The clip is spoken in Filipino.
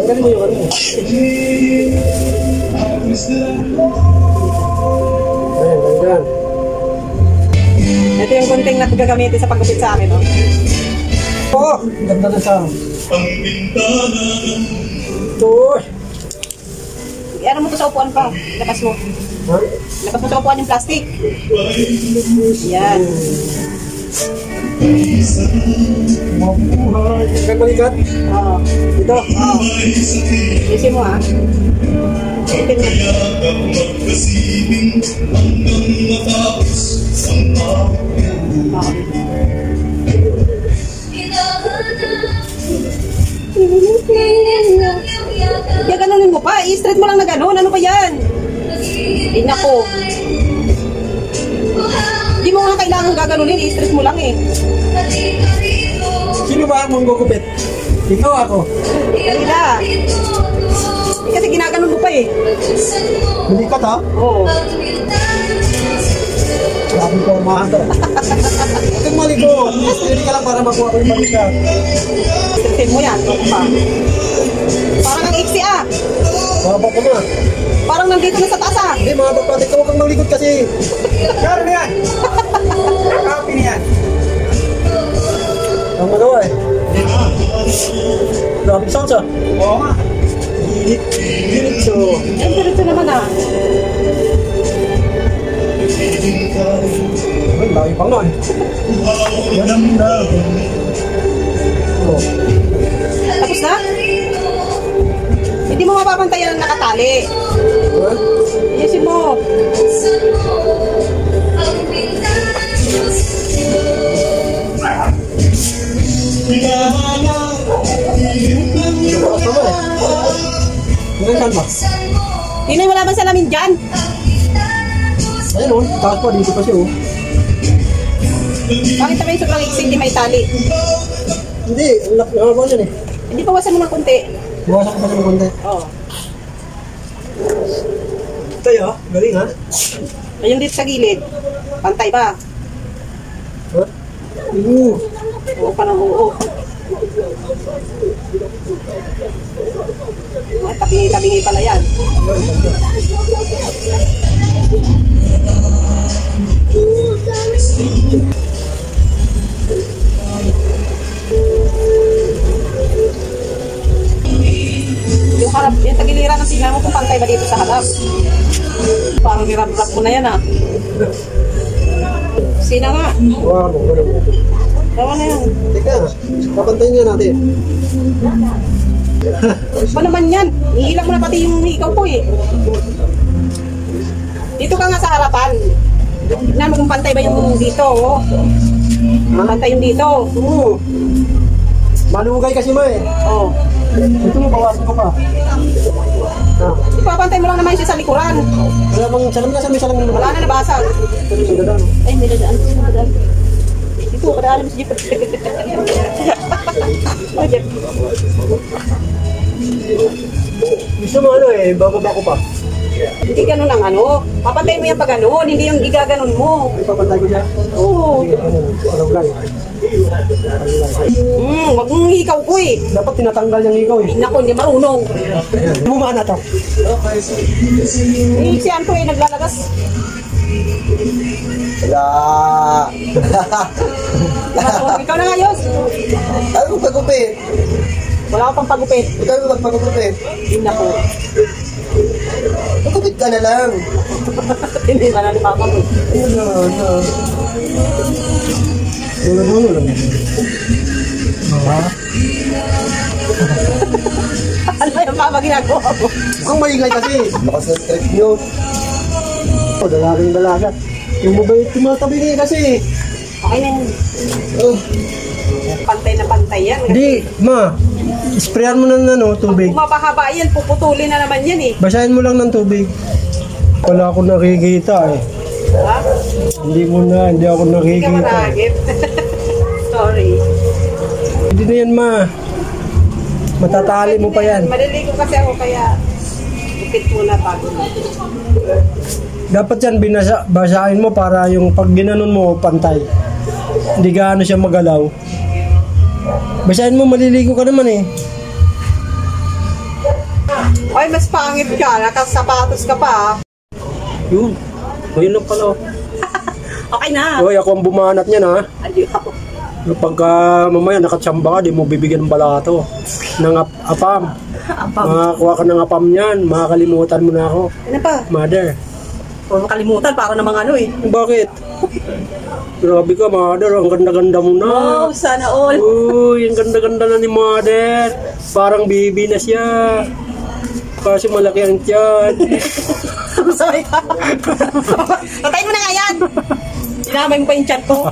Tanggalin mo yung ano. Ayan, hanggang. Ito yung gunting na gagamitin sa paggupit sa akin, no? Oo, ganda na siya. Ito. Ano mo to sa upuan pa? Labas mo. Ha? Labas mo sa upuan yung plastic. Yan. Mabuhay. Hanggang balikat. Oo. Ito. Oo. Isi mo, ha? Ipin mo. Kaya ganunin mo pa. I-straight mo lang na ganun. Ano ba yan? Ay, nako. Hindi mo nga kailangan gaganunin. I-straight mo lang eh. Sino ba ang gugupit? Ikaw ako. Kanila. Kasi ginaganon mo pa eh. Balikat ha? Oo. Sabi ko umahanda. Huwag kang malikot. Hindi ka lang para makuha ko yung balikat. Straightin mo yan. Ano pa? Parang ang iksi ah. Mababa ko na. Parang nandito na sa taas ah. Hindi, mga babatik ka. Huwag kang malikot kasi. Karo na yan. Kakapi na yan. Ang magawa eh. Grabe sounds ah. Oo nga. Diretso. Ay, diretso naman ah. Ay, lagi pa nga eh. Ganda. Oh. Tapos na? Hindi mo mapapantayan ang nakatali. Huh? Iyasin mo. Hanggang saan ba? Tinay, wala bang salamin dyan? Ayun o, taas pa dito kasi oh. Bakit sabay sobrang iksi, hindi may tali? Hindi, nakagawa yan eh. Hindi pawasan mo ng kunti. Buwasan ko pa ng konti. Oo. Tayo, galing ha? Ayun dito sa gilid. Pantay ba? Huh? Oo pa ng oo. Ay, tabi-tabi pala yan. Yung harap, yung tagiliran ng tingnan mo kung pantay ba dito sa harap. Parang nirab-rab mo na yan ah. Sina nga. Wow, ganun. Tawa na yan. Teka, papantayin nga natin. Ba naman yan? Ihilak mo na pati yung ikaw ko eh. Dito ka nga sa harapan. Tignan mo kung pantay ba yung dito, oh. Pantay yung dito. Oo. Malugay kasi ma eh. Oh. Ito mo, bawasan ko pa. Ah. Ipapantay mo lang naman siya sa likuran. Wala bang salam na sa may salam na Wala na nabasag. Ay, may dadaan. Ito, kadaan mo si Jeep. Oh, Jeep. Gusto mo ano eh, bababa ko pa. Hindi ganun ang ano. Papantay mo yan pag ganun, hindi yung igaganon mo. Ipapantay ko siya. Oo. Ano lang. Wag mong ikaw ko eh. Dapat tinatanggal yung ikaw eh. Naku, hindi marunong. Bumana to. Eh, si Anto eh, naglalagas. Wala. Ikaw na nga, Yos. Ano pagupit? Wala ka pang pagupit. Ikaw yung magpagupit. Naku. Pagupit ka na lang. Hindi ba na napapagupit? Dulo lang. Ano ba yung papa ginagawa mo? Mukhang maingay kasi. Bakas na strip nyo. O, dalagang dalagat. Yung mabait tumatabi niya kasi. Okay na yun. Pantay na pantay yan. Hindi, ma. Sprayan mo ng tubig. Kung mapahaba yan, puputulin na naman yan eh. Basahin mo lang ng tubig. Wala akong nakikita eh. Ha? Hindi ako Hindi ka nakikita. maragit. Sorry. Hindi na yan, ma. Matatali mo pa yan. Maliligo kasi ako kaya ipit muna bago na. Dapat yan, basahin mo para yung pag ginanon mo, pantay. Hindi gaano siya magalaw. Basahin mo, maliligo ka naman eh. Ay, mas pangit ka. Nakasapatos ka pa. Yun. Ngayon lang pala. Okay na. Hoy, ako ang bumanat niyan ha. Adiyo. Pagka mamaya nakatsamba ka, di mo bibigyan ng balato. Ng apam. Apam. Makakuha ka ng apam niyan. Makakalimutan mo na ako. Ano pa? Mother. Huwag makalimutan, para namang ano eh. Bakit? Grabe ka, Mother. Ang ganda-ganda mo na. Wow, sana all. Uy, ang ganda-ganda na ni Mother. Parang baby na siya. Kasi malaki ang tiyan. Sorry ka. Patayin mo na nga yan. Sinamay mo pa yung chat ko.